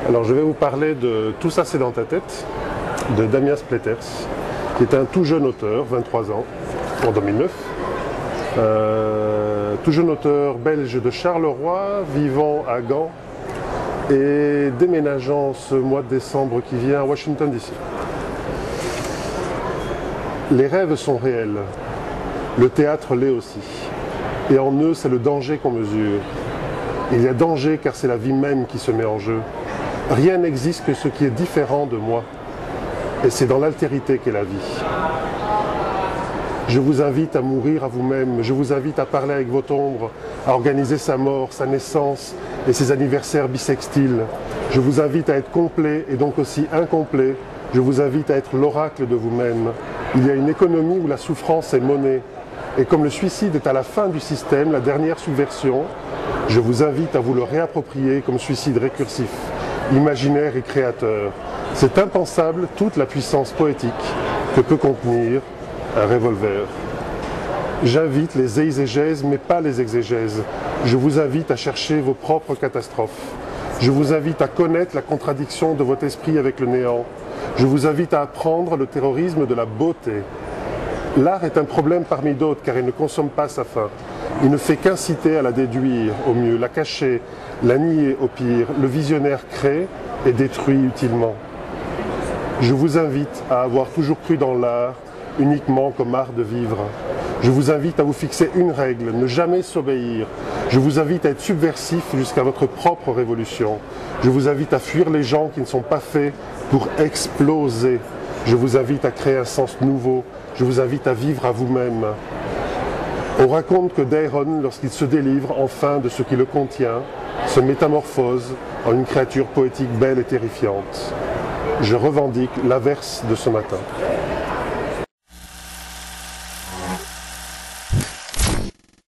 Alors je vais vous parler de Tout ça c'est dans ta tête de Damias Pletters, qui est un tout jeune auteur, 23 ans, en 2009. Tout jeune auteur belge de Charleroi, vivant à Gand et déménageant ce mois de décembre qui vient à Washington DC. Les rêves sont réels, le théâtre l'est aussi, et en eux c'est le danger qu'on mesure. Il y a danger car c'est la vie même qui se met en jeu. Rien n'existe que ce qui est différent de moi, et c'est dans l'altérité qu'est la vie. Je vous invite à mourir à vous-même, je vous invite à parler avec votre ombre, à organiser sa mort, sa naissance et ses anniversaires bissextiles. Je vous invite à être complet et donc aussi incomplet. Je vous invite à être l'oracle de vous-même. Il y a une économie où la souffrance est monnaie. Et comme le suicide est à la fin du système, la dernière subversion, je vous invite à vous le réapproprier comme suicide récursif, imaginaire et créateur. C'est impensable toute la puissance poétique que peut contenir un revolver. J'invite les eiségèses, mais pas les exégèses. Je vous invite à chercher vos propres catastrophes. Je vous invite à connaître la contradiction de votre esprit avec le néant. Je vous invite à apprendre le terrorisme de la beauté. L'art est un problème parmi d'autres car il ne consomme pas sa fin. Il ne fait qu'inciter à la déduire au mieux, la cacher, la nier au pire. Le visionnaire crée et détruit utilement. Je vous invite à avoir toujours cru dans l'art uniquement comme art de vivre. Je vous invite à vous fixer une règle, ne jamais s'obéir. Je vous invite à être subversif jusqu'à votre propre révolution. Je vous invite à fuir les gens qui ne sont pas faits pour exploser. Je vous invite à créer un sens nouveau. Je vous invite à vivre à vous-même. On raconte que Dairon, lorsqu'il se délivre enfin de ce qui le contient, se métamorphose en une créature poétique belle et terrifiante. Je revendique l'averse de ce matin.